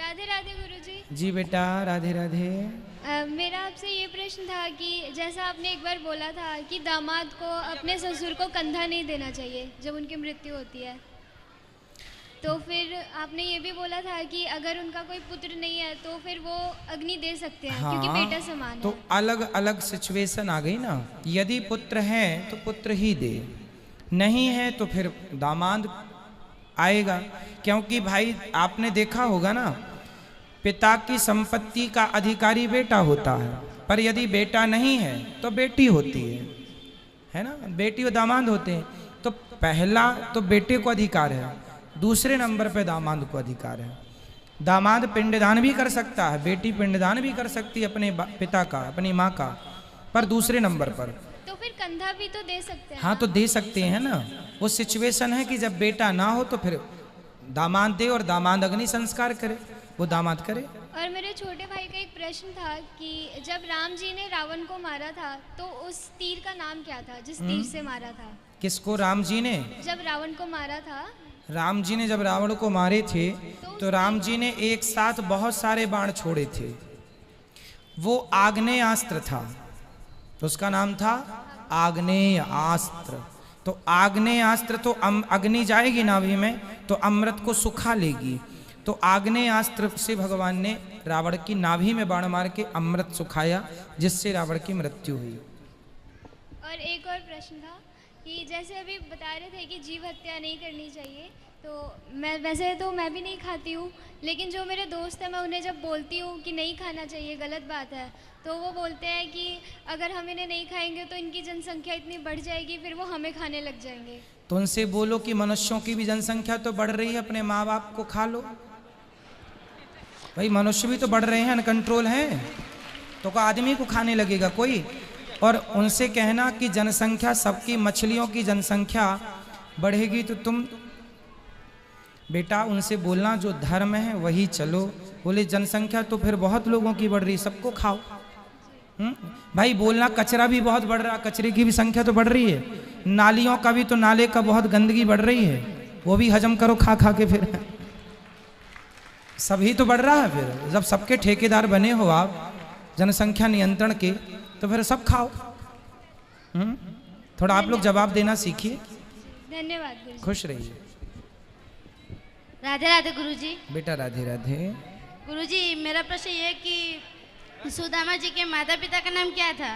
राधे राधे गुरुजी। जी बेटा राधे राधे। मेरा आपसे ये प्रश्न था कि जैसा आपने एक बार बोला था कि दामाद को अपने ससुर को कंधा नहीं देना चाहिए जब उनकी मृत्यु होती है, तो फिर आपने ये भी बोला था कि अगर उनका कोई पुत्र नहीं है तो फिर वो अग्नि दे सकते हैं, क्योंकि बेटा समान तो है। अलग अलग सिचुएशन आ गई ना। यदि पुत्र है तो पुत्र ही दे, नहीं है तो फिर दामाद आएगा। क्योंकि भाई आपने देखा होगा ना, पिता की संपत्ति का अधिकारी बेटा होता है, पर यदि बेटा नहीं है तो बेटी होती है ना। बेटी और दामाद होते हैं। तो पहला तो बेटे को अधिकार है, दूसरे नंबर पे दामाद को अधिकार है। दामाद पिंडदान भी कर सकता है, बेटी पिंडदान भी कर सकती है अपने पिता का, अपनी माँ का, पर दूसरे नंबर पर। तो फिर कंधा भी तो दे सकते हैं। हाँ तो दे सकते हैं ना। वो सिचुएशन है कि जब बेटा ना हो तो फिर दामाद दे और दामाद अग्नि संस्कार करे, वो दामाद करे। और मेरे छोटे भाई का एक प्रश्न था कि जब राम जी ने रावण को मारा था तो उस तीर का नाम क्या था जिस तीर से मारा था? किसको? राम जी ने? जब रावण को मारा था, राम जी ने जब रावण को मारे थे तो राम जी ने एक साथ बहुत सारे बाण छोड़े थे। वो आग्नेयास्त्र था, तो उसका नाम था आग्नेयास्त्र। तो आग्नेयास्त्र तो अग्नि जाएगी नाभि में तो अमृत को सुखा लेगी। तो आग्नेयास्त्र से भगवान ने रावण की नाभि में बाण मार के अमृत सुखाया, जिससे रावण की मृत्यु हुई। और एक और प्रश्न था कि जैसे अभी बता रहे थे कि जीव हत्या नहीं करनी चाहिए, तो मैं भी नहीं खाती हूँ, लेकिन जो मेरे दोस्त हैं मैं उन्हें जब बोलती हूँ कि नहीं खाना चाहिए, गलत बात है, तो वो बोलते हैं कि अगर हम इन्हें नहीं खाएंगे तो इनकी जनसंख्या इतनी बढ़ जाएगी, फिर वो हमें खाने लग जाएंगे। तो उनसे बोलो कि मनुष्यों की भी जनसंख्या तो बढ़ रही है, अपने माँ बाप को खा लो। भाई मनुष्य भी तो बढ़ रहे हैं, अनकंट्रोल हैं, तो का आदमी को खाने लगेगा कोई? और उनसे कहना कि जनसंख्या सबकी, मछलियों की जनसंख्या बढ़ेगी तो तुम बेटा उनसे बोलना जो धर्म है वही चलो। बोले जनसंख्या तो फिर बहुत लोगों की बढ़ रही, सबको खाओ। भाई बोलना कचरा भी बहुत बढ़ रहा, कचरे की भी संख्या तो बढ़ रही है। नालियों का भी तो, नाले का बहुत गंदगी बढ़ रही है, वो भी हजम करो खा खा के। फिर सभी तो बढ़ रहा है। फिर जब सबके ठेकेदार बने हो आप जनसंख्या नियंत्रण के, तो फिर सब खाओ। थोड़ा आप लोग जवाब देना सीखिए। धन्यवाद गुरुजी। खुश रहिए। राधे राधे गुरुजी। बेटा राधे राधे। गुरुजी मेरा प्रश्न ये कि सुदामा जी के माता पिता का नाम क्या था?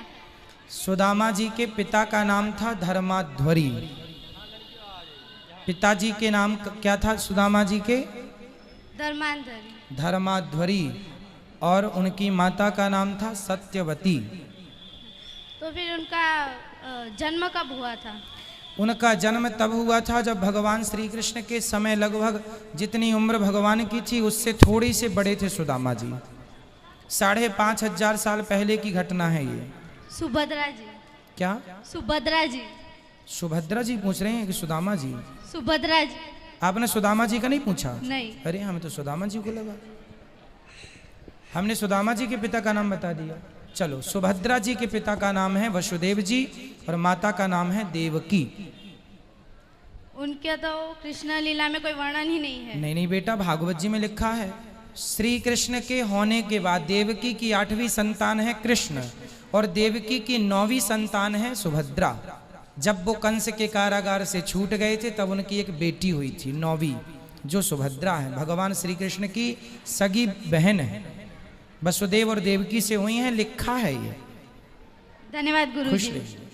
सुदामा जी के पिता का नाम था धर्माध्वरी। पिताजी के नाम क्या था सुदामा जी के? धर्माध्वरी। और उनकी माता का नाम था सत्यवती। तो फिर उनका जन्म कब हुआ था? उनका जन्म तब हुआ था जब भगवान श्री कृष्ण के समय लगभग जितनी उम्र भगवान की थी उससे थोड़ी से बड़े थे सुदामा जी। 5,500 साल पहले की घटना है ये। सुभद्रा जी। क्या? सुभद्रा जी। सुभद्रा जी पूछ रहे हैं कि सुदामा जी? सुभद्रा जी। आपने सुदामा जी का नहीं पूछा? नहीं। अरे हमें तो सुदामा जी को लगा। हमने सुदामा जी के पिता का नाम बता दिया। चलो, सुभद्रा जी के पिता का नाम है वसुदेव जी और माता का नाम है देवकी। उनके तो कृष्ण लीला में कोई वर्णन ही नहीं है। नहीं बेटा, भागवत जी में लिखा है श्री कृष्ण के होने के बाद देवकी की 8वीं संतान है कृष्ण और देवकी की 9वीं संतान है सुभद्रा। जब वो कंस के कारागार से छूट गए थे तब उनकी एक बेटी हुई थी 9वीं, जो सुभद्रा है, भगवान श्री कृष्ण की सगी बहन है। वसुदेव और देवकी से हुई है, लिखा है ये। धन्यवाद गुरु खुश जी। रहिए।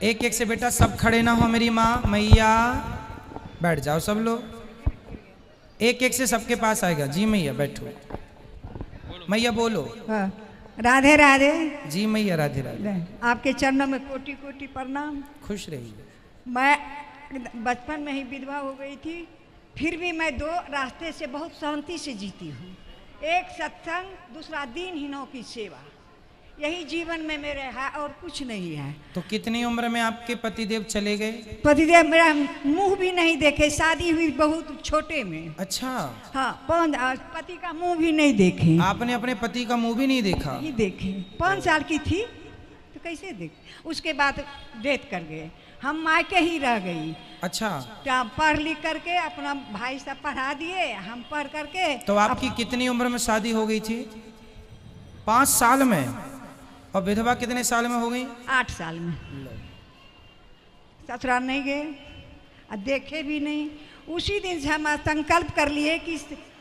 एक एक से बेटा सब खड़े ना हो, मेरी माँ मैया बैठ जाओ सब लोग। एक एक से सबके पास आएगा। जी मैया बैठो। मैया बोलो। हाँ। राधे राधे। जी मैया राधे राधे। आपके चरणों में कोटि कोटि प्रणाम। खुश रहिए। मैं बचपन में ही विधवा हो गई थी, फिर भी मैं 2 रास्ते से बहुत शांति से जीती हूँ। एक सत्संग, दूसरा दीनहीनों की सेवा, यही जीवन में मेरे है और कुछ नहीं है। तो कितनी उम्र में आपके पतिदेव चले गए? पतिदेव मेरा मुंह भी नहीं देखे, शादी हुई बहुत छोटे में। अच्छा। हाँ, पति का मुंह भी नहीं देखे। आपने अपने पति का मुंह भी नहीं देखा? नहीं देखे। 5 साल की थी तो कैसे देख। उसके बाद डेथ कर गए। हम मायके ही रह गई। अच्छा, क्या पढ़ लिख करके अपना भाई सब पढ़ा दिए, हम पढ़ करके। तो आपकी कितनी उम्र में शादी हो गई थी? 5 साल में। और विधवा कितने साल में हो गई? 8 साल में। ससुराल नहीं गए और देखे भी नहीं। उसी दिन से हम संकल्प कर लिए कि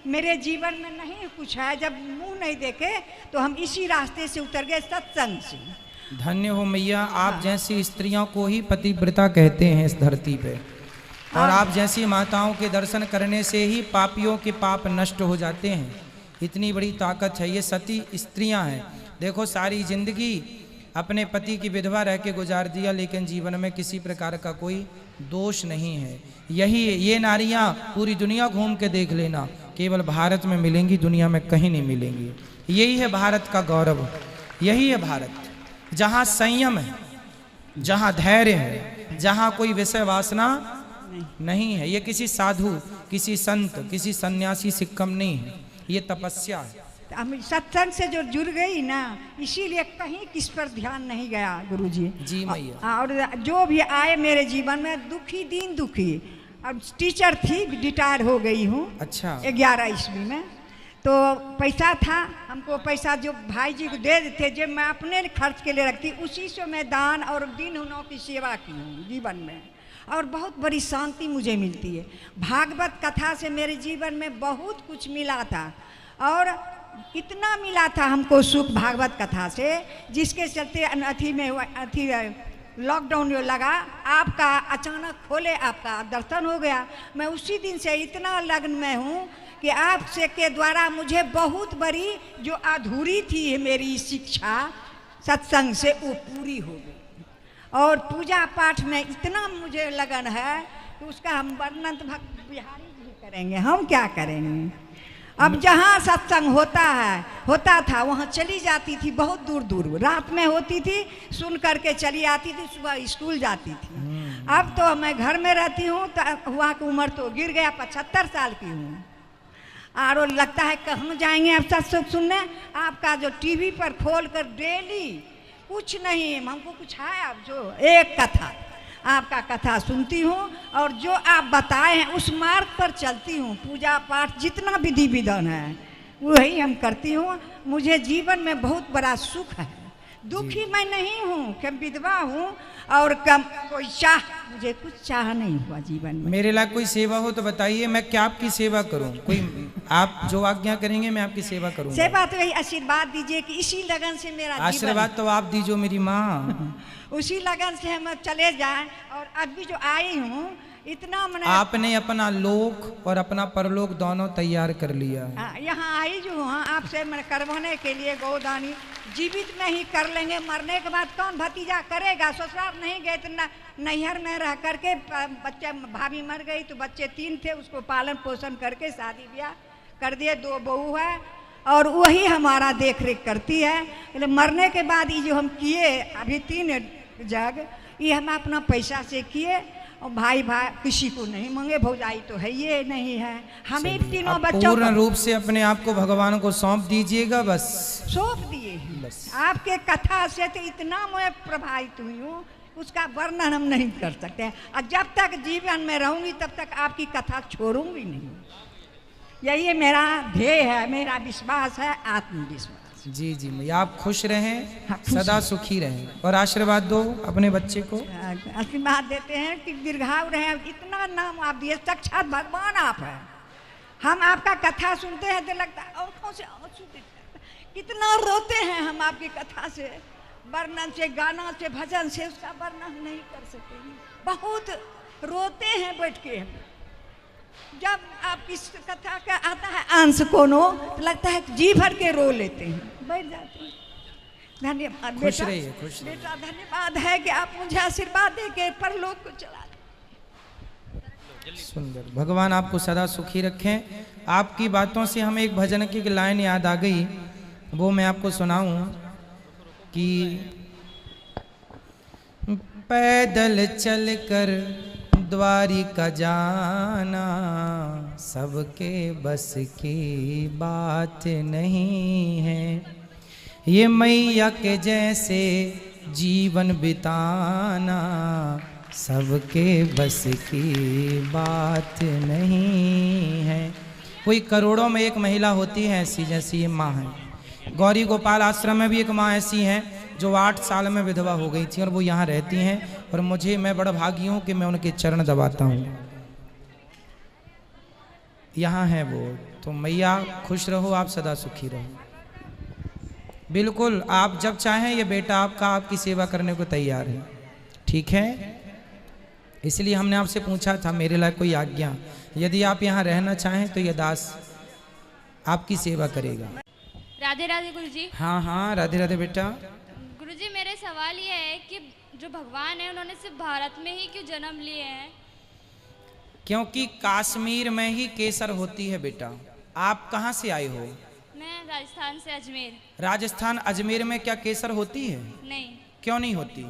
मेरे जीवन में नहीं कुछ है, जब मुंह नहीं देखे तो हम इसी रास्ते से उतर गए, सत्संग से। धन्य हो मैया, आप जैसी स्त्रियों को ही पतिव्रता कहते हैं इस धरती पे। और आप जैसी माताओं के दर्शन करने से ही पापियों के पाप नष्ट हो जाते हैं। इतनी बड़ी ताकत है, ये सती स्त्रियां हैं। देखो, सारी जिंदगी अपने पति की विधवा रह के गुजार दिया, लेकिन जीवन में किसी प्रकार का कोई दोष नहीं है। यही ये नारियां पूरी दुनिया घूम के देख लेना, केवल भारत में मिलेंगी, दुनिया में कहीं नहीं मिलेंगी। यही है भारत का गौरव, यही है भारत, जहाँ संयम है, जहाँ धैर्य है, जहाँ कोई विषय वासना नहीं है। ये किसी साधु, किसी संत, किसी सन्यासी से कम नहीं है, ये तपस्या है। हम सत्संग से जो जुड़ गई ना, इसीलिए कहीं किस पर ध्यान नहीं गया गुरुजी। जी मैया। और जो भी आए मेरे जीवन में दुखी, दिन दुखी। अब टीचर थी, रिटायर हो गई हूँ। अच्छा। 11 ईस्वी में। तो पैसा था, हमको पैसा जो भाई जी को दे देते, जो मैं अपने खर्च के लिए रखती, उसी से मैं दान और दीनहीनों की सेवा की हूँ जीवन में। और बहुत बड़ी शांति मुझे मिलती है। भागवत कथा से मेरे जीवन में बहुत कुछ मिला था, और इतना मिला था हमको सुख भागवत कथा से, जिसके चलते अथी में अथी लॉकडाउन जो लगा, आपका अचानक खोले, आपका दर्शन हो गया। मैं उसी दिन से इतना लग्न में हूँ कि आपसे के द्वारा मुझे बहुत बड़ी जो अधूरी थी मेरी शिक्षा सत्संग से, वो पूरी हो गई। और पूजा पाठ में इतना मुझे लगन है कि उसका हम वर्णन तो भक्त बिहारी जी करेंगे, हम क्या करेंगे। अब जहाँ सत्संग होता था वहाँ चली जाती थी, बहुत दूर दूर रात में होती थी, सुन करके चली आती थी, सुबह स्कूल जाती थी। अब तो मैं घर में रहती हूँ, तो हुआ की उम्र तो गिर गया, 75 साल की हूँ। और लगता है कहाँ जाएंगे अब सत्संग सुनने। आपका जो टीवी पर खोल कर डेली कुछ नहीं, हमको कुछ है अब जो एक कथा, आपका कथा सुनती हूँ, और जो आप बताए हैं उस मार्ग पर चलती हूँ। पूजा पाठ जितना विधि विधान है वही हम करती हूँ। मुझे जीवन में बहुत बड़ा सुख है। दुखी मैं नहीं हूँ, कि विधवा हूँ, और कम कोई मुझे कुछ चाह नहीं हुआ जीवन में। मेरे लायक कोई सेवा हो तो बताइए, मैं क्या आपकी सेवा करूँ? कोई आप जो आज्ञा करेंगे मैं आपकी सेवा करूँगा। सेवा तो यही आशीर्वाद दीजिए कि इसी लगन से मेरा आशीर्वाद तो आप दीजिए मेरी माँ। उसी लगन से हम चले जाएं। और अभी जो आई हूँ इतना मैंने, आपने अपना लोक और अपना परलोक दोनों तैयार कर लिया। यहाँ आई जो हूँ आपसे मैं करवाने के लिए गोदानी। जीवित में ही कर लेंगे, मरने के बाद कौन भतीजा करेगा। ससुराल नहीं गए तो नैहर में रह करके, बच्चे भाभी मर गई तो बच्चे 3 थे, उसको पालन पोषण करके शादी ब्याह कर दिए, 2 बहू है, और वही हमारा देख रेख करती है। मरने के बाद ये जो हम किए अभी 3 जग, ये हम अपना पैसा से किए, और भाई किसी को नहीं मांगे, भौजाई तो है ये नहीं है, हमें तीनों बच्चों पूर्ण रूप से अपने आप को भगवान को सौंप दीजिएगा। बस सौंप दिए बस। आपके कथा से तो इतना मैं प्रभावित हुई हूँ, उसका वर्णन हम नहीं कर सकते। और जब तक जीवन में रहूंगी तब तक आपकी कथा छोड़ूंगी नहीं। यही मेरा ध्येय है, मेरा विश्वास है, आत्मविश्वास। जी जी मैया, आप खुश रहें, सदा सुखी रहें, और आशीर्वाद दो अपने बच्चे को। आशीर्वाद देते हैं कि दीर्घायु रहे। इतना नाम आप दिए, साक्षात भगवान आप है। हम आपका कथा सुनते हैं तो लगता है आंखों से आंसू गिरते हैं। कितना रोते हैं हम आपकी कथा से, वर्णन से, गाना से, भजन से, उसका वर्णन नहीं कर सकते। बहुत रोते हैं बैठ के। जब आपकी कथा का आता है अंश कोनो, तो लगता है जी भर के रो लेते हैं, बैठ जाते हैं। धन्यवाद खुश रहिए, खुश रहिए बेटा, धन्यवाद है कि आप मुझे आशीर्वाद दे के परलोक को चला। सुंदर, भगवान आपको सदा सुखी रखें। आपकी बातों से हमें एक भजन की लाइन याद आ गई, वो मैं आपको सुनाऊं कि पैदल चलकर द्वारिका जाना सबके बस की बात नहीं है। ये मैया के जैसे जीवन बिताना सबके बस की बात नहीं है। कोई करोड़ों में एक महिला होती है ऐसी जैसी ये माँ है। गौरी गोपाल आश्रम में भी एक माँ ऐसी हैं जो 8 साल में विधवा हो गई थी और वो यहाँ रहती हैं और मैं बड़ा भागी हूँ कि मैं उनके चरण दबाता हूँ। यहाँ है वो। तो मैया खुश रहो, आप सदा सुखी रहो। बिल्कुल आप जब चाहें ये बेटा आपका आपकी सेवा करने को तैयार है, ठीक है। इसलिए हमने आपसे पूछा था मेरे लिए कोई आज्ञा, यदि आप यहाँ रहना चाहें तो ये दास आपकी सेवा करेगा। राधे राधे गुरुजी। हाँ हाँ राधे राधे बेटा। गुरुजी मेरे सवाल ये है कि जो भगवान है उन्होंने सिर्फ भारत में ही क्यों जन्म लिए हैं? क्योंकि कश्मीर में ही केसर होती है बेटा। आप कहाँ से आए हो? मैं राजस्थान से अजमेर। राजस्थान अजमेर में क्या केसर होती है? नहीं। क्यों नहीं होती?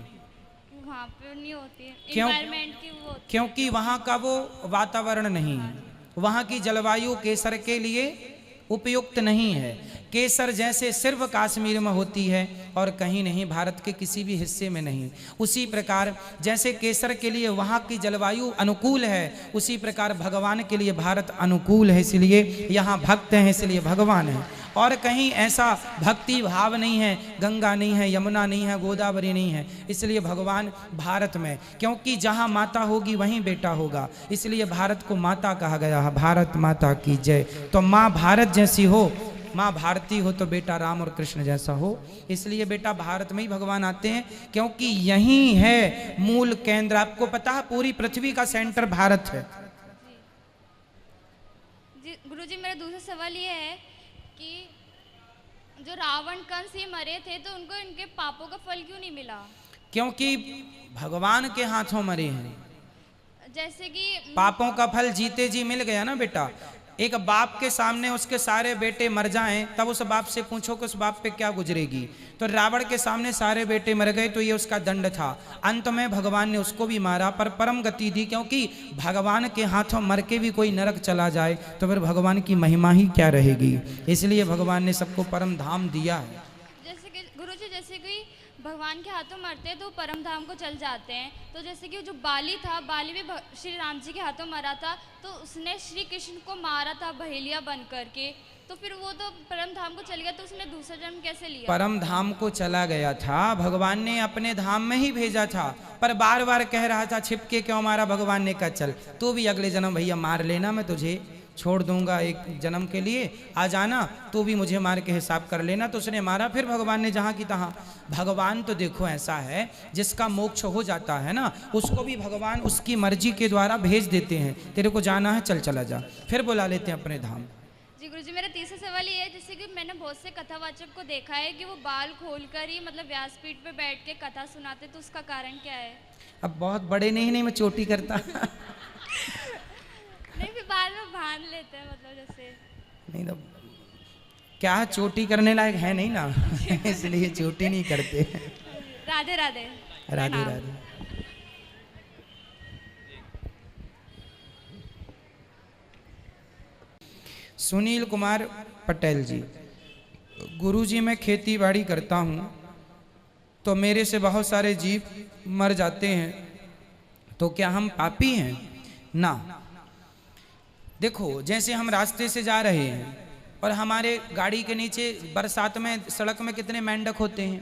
वहाँ पे नहीं होती है, क्यों? एनवायरनमेंट की वो होती। क्योंकि वहाँ का वो वातावरण नहीं है, वहाँ की जलवायु केसर के लिए उपयुक्त नहीं है। केसर जैसे सिर्फ कश्मीर में होती है और कहीं नहीं, भारत के किसी भी हिस्से में नहीं। उसी प्रकार जैसे केसर के लिए वहाँ की जलवायु अनुकूल है, उसी प्रकार भगवान के लिए भारत अनुकूल है, इसलिए यहाँ भक्त हैं, इसलिए भगवान है। और कहीं ऐसा भक्ति भाव नहीं है, गंगा नहीं है, यमुना नहीं है, गोदावरी नहीं है, इसलिए भगवान भारत में। क्योंकि जहाँ माता होगी वहीं बेटा होगा, इसलिए भारत को माता कहा गया है। भारत माता की जय। तो माँ भारत जैसी हो, माँ भारती हो, तो बेटा राम और कृष्ण जैसा हो। इसलिए बेटा भारत में ही भगवान आते हैं, क्योंकि यही है मूल केंद्र। आपको पता है पूरी पृथ्वी का सेंटर भारत है। जी गुरुजी मेरा दूसरा सवाल ये है कि जो रावण कंस ये मरे थे तो उनको इनके पापों का फल क्यों नहीं मिला? क्योंकि भगवान के हाथों मरे हैं। जैसे कि पापों का फल जीते जी मिल गया ना बेटा। एक बाप के सामने उसके सारे बेटे मर जाएं, तब उस बाप से पूछो कि उस बाप पे क्या गुजरेगी। तो रावण के सामने सारे बेटे मर गए तो ये उसका दंड था। अंत में भगवान ने उसको भी मारा पर परम गति दी, क्योंकि भगवान के हाथों मर के भी कोई नरक चला जाए तो फिर भगवान की महिमा ही क्या रहेगी। इसलिए भगवान ने सबको परम धाम दिया है। जैसे कि गुरुजी जैसे कि भगवान के हाथों मरते हैं तो परम धाम को चल जाते हैं। तो जैसे कि जो बाली था, बाली भी श्री राम जी के हाथों मरा था, तो उसने श्री कृष्ण को मारा था बहेलिया बन करके, तो फिर वो तो परम धाम को चल गया, तो उसने दूसरा जन्म कैसे लिया? परम धाम को चला गया था, भगवान ने अपने धाम में ही भेजा था, पर बार बार कह रहा था छिपके क्यों मारा। भगवान ने कहा चल तू भी अगले जन्म भैया मार लेना, मैं तुझे छोड़ दूंगा एक जन्म के लिए, आ जाना तू भी मुझे मार के हिसाब कर लेना। तो उसने मारा, फिर भगवान ने जहाँ की तहाँ। भगवान तो देखो ऐसा है, जिसका मोक्ष हो जाता है ना, उसको भी भगवान उसकी मर्जी के द्वारा भेज देते हैं। तेरे को जाना है चल चला जा, फिर बुला लेते हैं अपने धाम। जी गुरुजी मेरा तीसरा सवाल ये है, जैसे कि मैंने बहुत से कथावाचक को देखा है कि वो बाल खोलकर ही मतलब व्यासपीठ पे बैठ के कथा सुनाते, तो उसका कारण क्या है? अब बहुत बड़े नहीं मैं चोटी करता नहीं फिर बाद में बांध लेते हैं, मतलब जैसे नहीं तो क्या चोटी करने लायक है नहीं ना इसलिए चोटी नहीं करते। राधे राधे। राधे राधे। सुनील कुमार पटेल जी, गुरुजी मैं खेती बाड़ी करता हूँ तो मेरे से बहुत सारे जीव मर जाते हैं, तो क्या हम पापी हैं? ना। देखो जैसे हम रास्ते से जा रहे हैं और हमारे गाड़ी के नीचे बरसात में सड़क में कितने मेंढक होते हैं,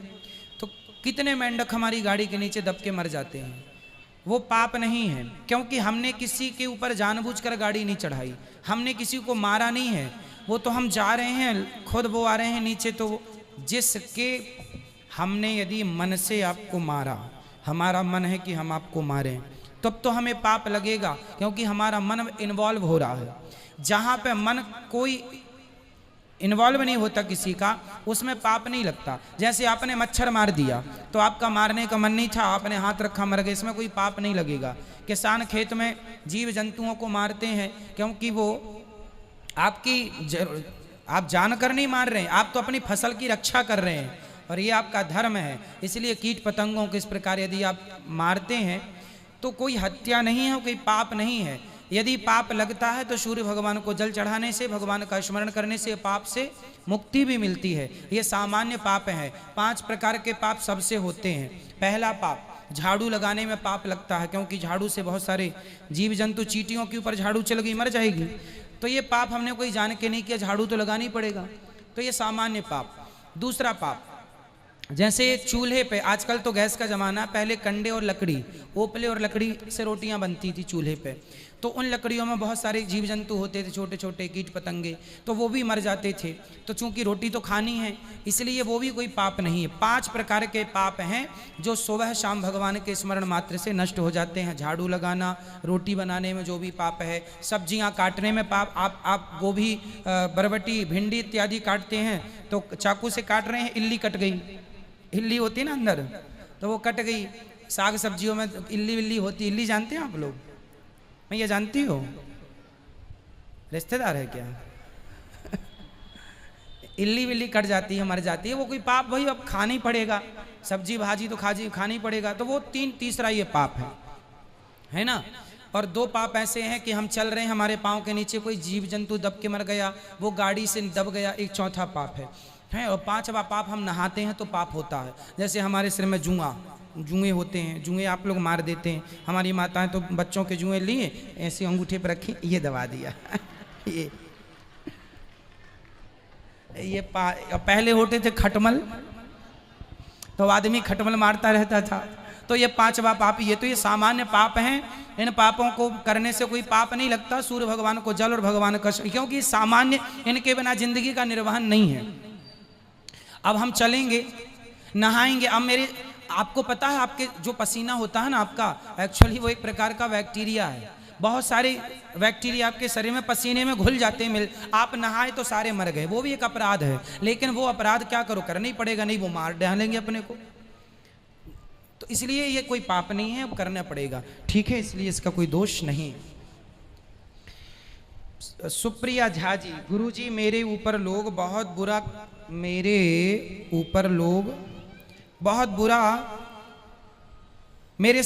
तो कितने मेंढक हमारी गाड़ी के नीचे दब के मर जाते हैं। वो पाप नहीं है, क्योंकि हमने किसी के ऊपर जानबूझकर गाड़ी नहीं चढ़ाई, हमने किसी को मारा नहीं है। वो तो हम जा रहे हैं, खुद वो आ रहे हैं नीचे, तो जिसके हमने यदि मन से आपको मारा, हमारा मन है कि हम आपको मारें, तब तो हमें पाप लगेगा, क्योंकि हमारा मन इन्वॉल्व हो रहा है। जहाँ पे मन कोई इन्वॉल्व नहीं होता किसी का, उसमें पाप नहीं लगता। जैसे आपने मच्छर मार दिया तो आपका मारने का मन नहीं था, आपने हाथ रखा मर गए, इसमें कोई पाप नहीं लगेगा। किसान खेत में जीव जंतुओं को मारते हैं क्योंकि वो आप जानकर नहीं मार रहे हैं, आप तो अपनी फसल की रक्षा कर रहे हैं और ये आपका धर्म है। इसलिए कीट पतंगों को इस प्रकार यदि आप मारते हैं तो कोई हत्या नहीं है, कोई पाप नहीं है। यदि पाप लगता है तो सूर्य भगवान को जल चढ़ाने से, भगवान का स्मरण करने से पाप से मुक्ति भी मिलती है। ये सामान्य पाप है। 5 प्रकार के पाप सबसे होते हैं। पहला पाप झाड़ू लगाने में पाप लगता है, क्योंकि झाड़ू से बहुत सारे जीव जंतु, चींटियों के ऊपर झाड़ू चल गई मर जाएगी। तो ये पाप हमने कोई जान के नहीं किया, झाड़ू तो लगाना ही पड़ेगा। तो ये सामान्य पाप। दूसरा पाप, जैसे चूल्हे पे, आजकल तो गैस का ज़माना, पहले कंडे और लकड़ी, ओपले और लकड़ी से रोटियां बनती थी चूल्हे पे, तो उन लकड़ियों में बहुत सारे जीव जंतु होते थे, छोटे छोटे कीट पतंगे, तो वो भी मर जाते थे। तो चूंकि रोटी तो खानी है, इसलिए वो भी कोई पाप नहीं है। 5 प्रकार के पाप हैं जो सुबह शाम भगवान के स्मरण मात्र से नष्ट हो जाते हैं। झाड़ू लगाना, रोटी बनाने में जो भी पाप है, सब्जियां काटने में पाप, आप गोभी, बरबटी, भिंडी इत्यादि काटते हैं तो चाकू से काट रहे हैं, इल्ली कट गई, इल्ली होती है ना अंदर, तो वो कट गई। साग सब्जियों में इल्ली विल्ली होती, इल्ली जानते हैं आप लोग? मैं ये जानती हो, रिश्तेदार है क्या? इल्ली विल्ली कट जाती है, मर जाती है, वो कोई पाप भाई अब खाना ही पड़ेगा, सब्जी भाजी तो खाना ही पड़ेगा, तो वो तीसरा ये पाप है ना। और 2 पाप ऐसे हैं कि हम चल रहे हैं, हमारे पाँव के नीचे कोई जीव जंतु दब के मर गया, वो गाड़ी से दब गया, एक चौथा पाप है। और 5वां पाप, हम नहाते हैं तो पाप होता है। जैसे हमारे सिर में जुएँ होते हैं, जुएँ आप लोग मार देते हैं। हमारी माताएं तो बच्चों के जुएँ लिए ऐसे अंगूठे पर रखी, ये दबा दिया ये पहले होते थे खटमल, तो आदमी खटमल मारता रहता था। तो ये 5वां पाप, ये तो ये सामान्य पाप हैं। इन पापों को करने से कोई पाप नहीं लगता। सूर्य भगवान को जल और भगवान का, क्योंकि सामान्य, इनके बिना जिंदगी का निर्वहन नहीं है। अब हम चलेंगे, नहाएंगे। अब आपको पता है, आपके जो पसीना होता है ना आपका, एक्चुअली वो एक प्रकार का बैक्टीरिया है। बहुत सारे बैक्टीरिया आपके शरीर में पसीने में घुल जाते हैं। आप नहाए तो सारे मर गए, वो भी एक अपराध है। लेकिन वो अपराध क्या करो, करना ही पड़ेगा, नहीं वो मार डालेंगे अपने को। तो इसलिए ये कोई पाप नहीं है, अब करना पड़ेगा, ठीक है, इसलिए इसका कोई दोष नहीं। सुप्रिया झा जी, गुरुजी मेरे ऊपर लोग बहुत बुरा, मेरे